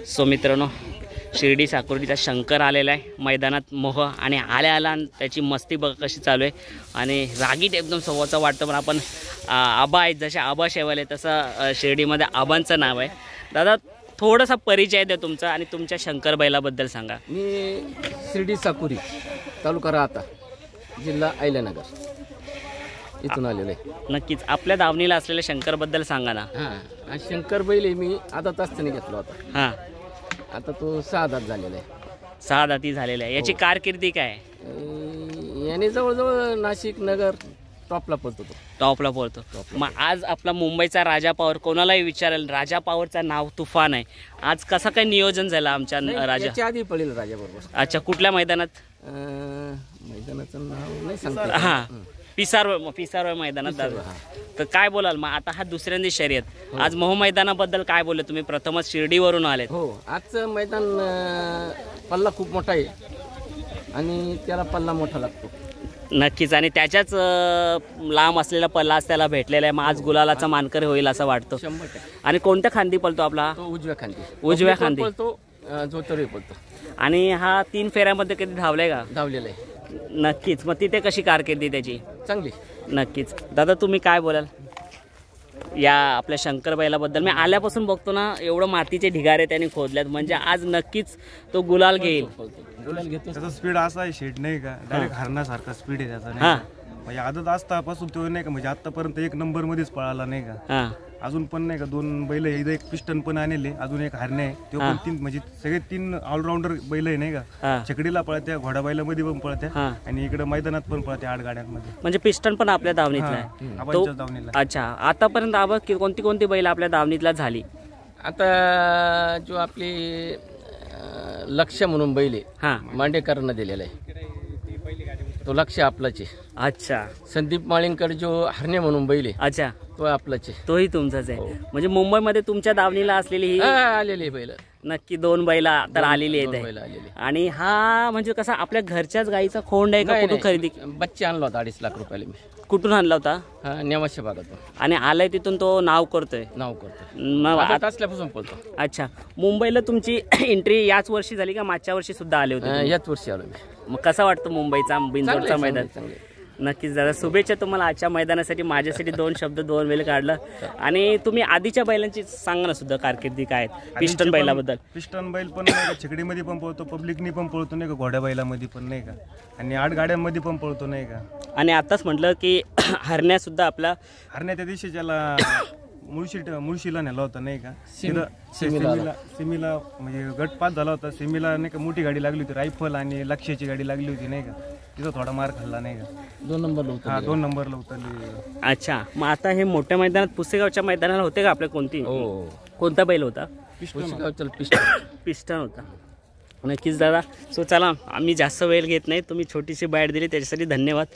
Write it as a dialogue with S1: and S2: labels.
S1: So मित्रांनो, शिर्डी साकुर्डीचा शंकर आलेला आहे मैदानात मोह आणि आल्या त्याची मस्ती बघ कशी चालू आहे आणि रागीट एकदम स्वभावाचा वाटतं. पण आपण आबा आहेत, जसे आबा शेवाले तसं शिर्डीमध्ये आबांचं नाव आहे. दादा थोडासा परिचय द्या तुमचा आणि तुमच्या शंकर बैलाबद्दल सांगा.
S2: मी शिर्डी साकुरी तालुका राहता जिल्हा अहिल्यानगर इथून आलेलो आहे.
S1: नक्कीच आपल्या दावणीला असलेल्या शंकरबद्दल सांगा ना.
S2: हां, शंकर बैल आहे मी आदात असताना घेतला होता.
S1: हां,
S2: आता तो 6 दात झालेला आहे.
S1: 6 दाती झालेला आहे. याची कारकिर्दी काय आहे?
S2: याने जवळजवळ नाशिक नगर टॉपला पळतो. तो
S1: टॉपला पळतो. मग आज आपला मुंबईचा राजा पॉवर कोणालाही विचारेल, राजा पॉवरचं नाव तुफान आहे. आज कसं काय नियोजन झालं आमच्या राजा?
S2: याच्या आधी पळेल राजा बरोबर.
S1: अच्छा, कुठल्या मैदानात?
S2: मैदानाचं नाव नाही सांगता.
S1: हां, पिसारव मैदानात. तर काय बोलाल मग आता हा दुसऱ्यांदी शर्यत, आज मोह मैदानाबद्दल काय बोलले तुम्ही? प्रथमच शिर्डीवरून आलेत.
S2: हो, आजचं मैदान पल्ला खूप मोठा आहे आणि त्याला पल्ला मोठा लागतो.
S1: नक्कीच, आणि त्याच्याच लांब असलेला पल्ला आज त्याला भेटलेला आहे. मग आज गुलालाचा मानकरी होईल असं वाटतं.
S2: 100%.
S1: आणि कोणत्या खांदी पळतो आपला?
S2: तो उजव्या खांदी पळतो. जोतरी पळतो.
S1: आणि हा 3 फेऱ्यामध्ये कधी धावलाय का?
S2: धावलेला आहे.
S1: नक्कीच. मग तिथे कशी कारकिर्दी त्याची?
S2: चांगली.
S1: नक्कीच. दादा तुम्ही काय बोलाल या आपल्या शंकर बैलाबद्दल? मी आल्यापासून बघतो ना, एवढं मातीचे ढिगारे त्यांनी खोदल्यात, म्हणजे आज नक्कीच तो गुलाल घेईल.
S2: गुलाल घेतो.
S3: त्याचा स्पीड असा आहे शेट नाही का, डायरेक्ट हरण्यासारखा स्पीड आहे त्याचा नाही का? म्हणजे आदत असतापासून तो नाही का, म्हणजे आतापर्यंत 1 नंबर मध्येच पळाला नाही का. अजून पण नाही का 2 बैल आहे, एक पिस्टन पण आणले, अजून एक हरणे आहे. तो पण 3 म्हणजे सगळे 3 ऑलराऊंडर बैल आहे नाही का. छकडीला पळत्या, घोडा बैलामध्ये पण पळत्या आणि इकडे मैदानात पण पळत्या 8 गाड्यांमध्ये.
S1: म्हणजे पिस्टन पण आपल्या दावणीतला आहे. अच्छा, आतापर्यंत आबा कोणती बैल आपल्या दावणीतला झाली?
S2: आता जो आपली लक्ष म्हणून बैल आहे, मांडेकरांना दिलेला आहे. तो लक्ष आपलाच आहे.
S1: अच्छा.
S2: संदीप माळींकर जो हरणे म्हणून बैल आहे,
S1: अच्छा,
S2: तो आपलाच आहे.
S1: तोही तुमचाच आहे. म्हणजे मुंबईमध्ये तुमच्या दावणीला असलेली ही
S2: आलेली बैल
S1: नक्की 2 बैला तर आलेली आहेत. आणि हा म्हणजे कसा आपल्या घरच्याच गाईचा खोंड आहे का? कुठून खरेदी?
S2: बच्चे आणला होता 2.5 लाख रुपयाला मी.
S1: कुठून आणला होता?
S2: नेवाशे भागातून.
S1: आणि आलाय तिथून तो नाव करतोय.
S2: आता असल्यापासून बोलतो.
S1: अच्छा, मुंबईला तुमची एंट्री याच वर्षी झाली का मागच्या वर्षी सुद्धा आले होते?
S2: याच वर्षी आलो मी.
S1: मग कसा वाटतं मुंबईचा बिंजोरचा मैदान? नक्कीच दादा, शुभेच्छा तुम्हाला आजच्या मैदानासाठी. माझ्यासाठी 2 शब्द 2 वेळ काढलं. आणि तुम्ही आधीच्या बैलांची सांगा ना सुद्धा कारकिर्दी काय? पिस्टन बैलाबद्दल.
S3: पिस्टन बैल पण नाही का, छकडीमध्ये पण पळतो, पब्लिकनी पण पळतो नाही का, घोड्या बैलामध्ये पण नाही का, आणि 8 गाड्यांमध्ये पण पळतो नाही का.
S1: आणि आताच म्हटलं की हरण्या सुद्धा आपला
S3: हरण्या त्या दिवशी त्याला मुळशीला नेला होता नाही का. सिमीला म्हणजे गटपात झाला होता. सिमीला नाही का मोठी गाडी लागली होती, रायफल आणि लक्ष्याची गाडी लागली होती नाही का. तिथं थोडा मार खाल्ला नाही का.
S2: 2
S3: नंबरला उतरली.
S1: अच्छा, मग आता हे मोठ्या मैदानात पुसेगावच्या मैदानाला होते का आपल्या कोणता बैल होता? पिस्टन होता. नक्कीच दादा. सो चला, आम्ही जास्त वेळ घेत नाही, तुम्ही छोटीशी बाईट दिली त्याच्यासाठी धन्यवाद.